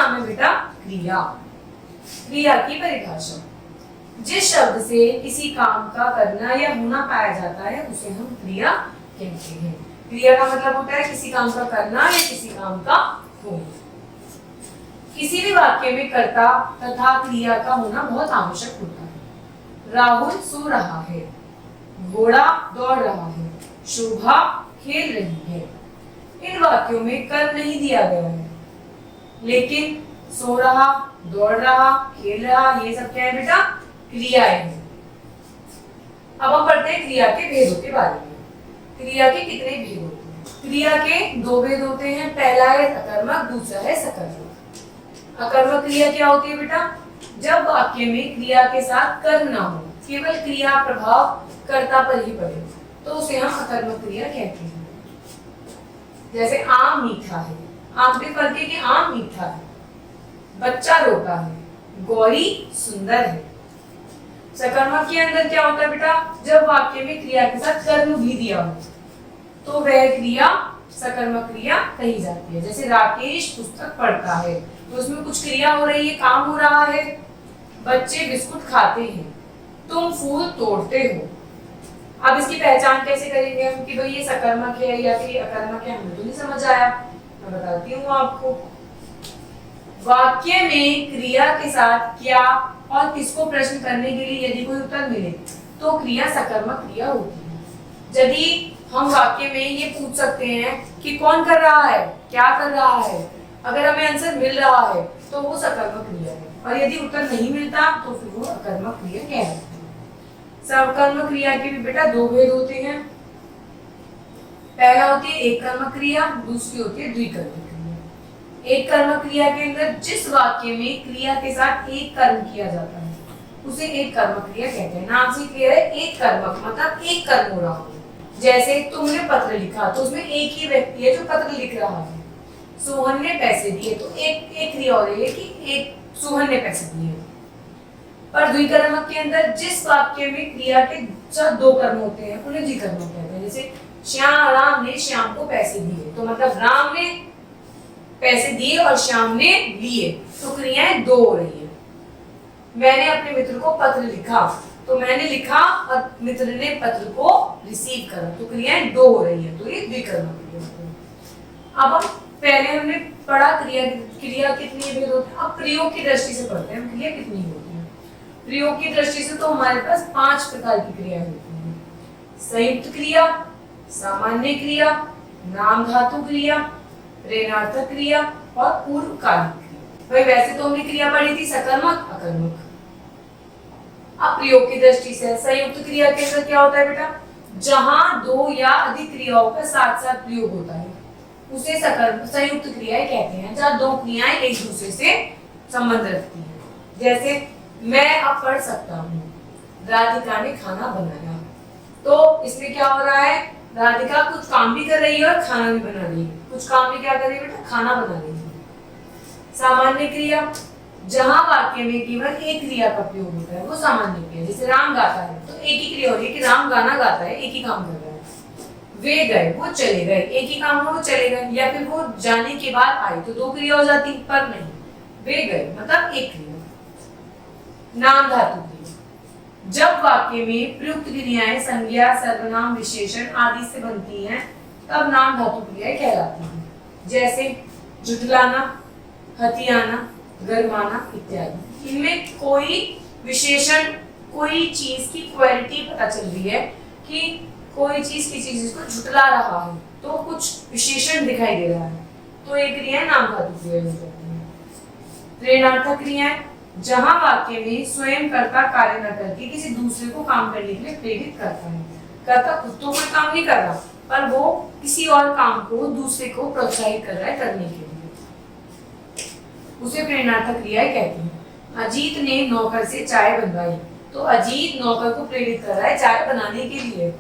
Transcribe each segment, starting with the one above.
नाम है बेटा क्रिया। क्रिया की परिभाषा, जिस शब्द से किसी काम का करना या होना पाया जाता है उसे हम क्रिया कहते हैं। क्रिया का मतलब होता है किसी काम का करना या किसी काम का होना। किसी भी वाक्य में कर्ता तथा क्रिया का होना बहुत आवश्यक होता है। राहुल सो रहा है, घोड़ा दौड़ रहा है, शोभा खेल रही है। इन वाक्यों में कर्म नहीं दिया गया है, लेकिन सो रहा, दौड़ रहा, खेल रहा, ये सब क्या है बेटा? क्रियाएं हैं। अब हम पढ़ते हैं क्रिया के भेदों के बारे में। क्रिया के कितने भेद होते हैं? क्रिया के दो भेद होते हैं, पहला है अकर्मक, दूसरा है सकर्मक। अकर्मक क्रिया क्या होती है बेटा? जब वाक्य में क्रिया के साथ कर्म ना हो, केवल क्रिया प्रभाव कर्ता पर ही पड़े, तो उसे हम अकर्मक क्रिया कहते हैं। जैसे आम मीठा है, आम पे फल के आम मीठा है, बच्चा रोता है, गौरी सुंदर है। सकर्मक के अंदर क्या होता है बेटा? जब वाक्य में क्रिया के साथ कर्म भी दिया हो तो वह क्रिया सकर्मक क्रिया कही जाती है। जैसे राकेश पुस्तक पढ़ता है, तो उसमें कुछ क्रिया हो रही है, काम हो रहा है। बच्चे बिस्कुट खाते हैं, तुम फूल तोड़ते हो। अब इसकी पहचान कैसे करेंगे हम कि भाई ये सकर्मक है या फिर अकर्मक है? हमें तो नहीं समझ आया, मैं बताती हूँ आपको। वाक्य में क्रिया के साथ क्या और किसको प्रश्न करने के लिए यदि कोई उत्तर मिले तो क्रिया सकर्मक क्रिया होती है। यदि हम वाक्य में ये पूछ सकते हैं कि कौन कर रहा है, क्या कर रहा है, अगर हमें आंसर मिल रहा है तो वो सकर्मक क्रिया है, और यदि उत्तर नहीं मिलता तो फिर वो अकर्मक क्रिया कहलाती है। सकर्मक क्रिया के भी बेटा दो भेद होते हैं। पहला होती है एक कर्मक क्रिया, दूसरी होती है द्विकर्मक क्रिया। एक कर्मक क्रिया के अंदर जिस वाक्य में क्रिया के साथ एक कर्म किया जाता है उसे एक कर्मक क्रिया कहते हैं। नाम से क्लियर है, एक कर्मक मतलब एक कर्म हो रहा हो। जैसे तुमने पत्र लिखा, तो उसमें एक ही व्यक्ति है जो पत्र लिख रहा है। सोहन ने पैसे दिए, तो एक क्रिया हो रही है कि एक सोहन ने पैसे दिए। पर द्विकर्मक के अंदर जिस वाक्य में क्रिया के साथ दो कर्म होते हैं उन्हें द्विकर्मक कहते हैं। जैसे राम ने श्याम को पैसे दिए, तो मतलब राम ने पैसे दिए और श्याम ने लिए, तो क्रियाएं दो हो रही है। मैंने अपने मित्र को पत्र लिखा, तो मैंने लिखा और मित्र ने पत्र को रिसीव करा, तो क्रियाएं दो हो रही है, तो ये द्विकर्मक क्रिया। अब हम पहले हमने पढ़ा क्रिया कितनी भेद होती है। अब प्रयोग की दृष्टि से पढ़ते हैं हम क्रिया कितनी होती है। प्रयोग की दृष्टि से तो हमारे पास 5 प्रकार की क्रियाएं होती हैं। संयुक्त क्रिया, सामान्य क्रिया, नाम धातु क्रिया, प्रेरणार्थक क्रिया और पूर्वकालिक क्रिया। भाई वैसे तो हमने क्रिया पढ़ी थी सकर्मक, अकर्मक। अब प्रयोग की दृष्टि से संयुक्त क्रिया के अंदर क्या होता है बेटा? जहां दो या अधिक क्रियाओं का साथ साथ प्रयोग होता है उसे संयुक्त क्रियाएं कहते हैं, जहां दो क्रियाएं एक दूसरे से संबंध रखती हैं। जैसे मैं अब पढ़ सकता हूँ, राधिका ने खाना बनाया, तो इसमें क्या हो रहा है? राधिका कुछ काम भी कर रही है और खाना भी बना रही है। कुछ काम भी क्या कर रही है बेटा? खाना बना रही है। सामान्य क्रिया, जहां वाक्य में केवल एक क्रिया का प्रयोग होता है वो सामान्य क्रिया। जैसे राम गाता है, तो एक ही क्रिया हो रही है कि राम गाना गाता है, एक ही काम कर रहा है। वे गए, वो चले गए, एक ही काम हो, वो चले गए। या फिर वो जाने के बाद आए, तो दो क्रिया हो जाती, पर नहीं, वे गए मतलब एक क्रिया। नाम धातु क्रिया, जब वाक्य में प्रयुक्त क्रियाएं संज्ञा, सर्वनाम, विशेषण आदि से बनती हैं तब नाम धातु क्रियाएं कहलाती हैं। जैसे झुठलाना, हथियाना, गरमाना इत्यादि। इनमें कोई विशेषण, कोई चीज की क्वालिटी पता चल रही है कि कोई चीज किसी चीज को झुठला रहा है, तो कुछ विशेषण दिखाई दे रहा है, तो ये क्रिया नाम धातु क्रिया हो जाती है। प्रेरणार्थक क्रियाएं, जहां वाक्य में स्वयं कर्ता कार्य न करके किसी दूसरे को काम करने के लिए प्रेरित करता है। कर्ता खुद तो कोई काम नहीं कर रहा, पर वो किसी और काम को दूसरे को प्रोत्साहित कर रहा है करने के लिए, उसे प्रेरणार्थक क्रियाएं कहते हैं। अजीत ने नौकर से चाय बनवाई, तो अजीत नौकर को प्रेरित कर रहा है चाय बनाने के लिए।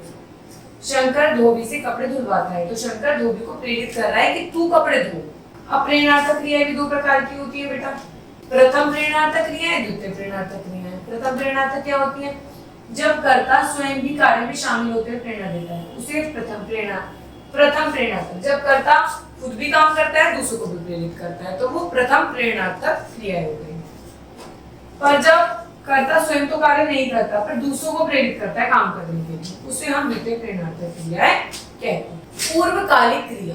शंकर धोबी से कपड़े धुलवाता है, तो शंकर धोबी को प्रेरित कर रहा है कि तू कपड़े धो। अब प्रेरणार्थक क्रिया भी दो प्रकार की होती है बेटा। प्रथम प्रेरणार्थक क्रिया है, द्वितीय प्रेरणार्थक क्रिया है। प्रथम प्रेरणार्थक क्या होती है? जब कर्ता स्वयं भी कार्य में शामिल होकर प्रेरणा देता है, उसे प्रथम प्रेरणा प्रथम प्रेरणार्थक, जब कर्ता खुद भी काम करता है, दूसरों को भी प्रेरित करता है, तो वो प्रथम प्रेरणार्थक क्रिया हो गई। पर जब कर्ता स्वयं तो कार्य नहीं करता पर दूसरों को प्रेरित करता है काम करने के लिए, उसे हम द्वितीय प्रेरणार्थक क्रियाएं कहते हैं। पूर्वकालिक क्रिया,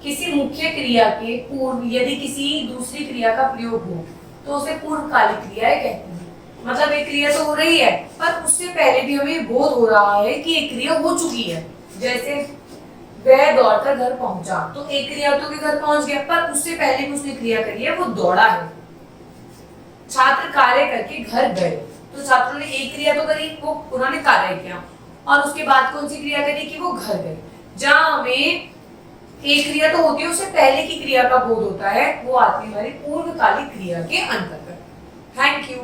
किसी मुख्य क्रिया के पूर्व यदि किसी दूसरी क्रिया का प्रयोग हो तो उसे पूर्वकालिक क्रियाएं कहते हैं। मतलब एक क्रिया तो हो रही है पर उससे पहले भी हमें बोध हो रहा है कि एक क्रिया हो चुकी है। जैसे वह दौड़कर घर पहुंचा, तो एक क्रिया तो घर पहुंच गया पर उससे पहले भी उसने क्रिया करी है, वो दौड़ा है। छात्र कार्य करके घर गए, तो छात्रों ने एक क्रिया तो करी, वो उन्होंने कार्य किया, और उसके बाद कौन सी क्रिया करी कि वो घर गए। जहां हमें एक क्रिया तो होती है उससे पहले की क्रिया का बोध होता है, वो आती है हमारी पूर्वकालिक क्रिया के अंतर्गत। Thank you.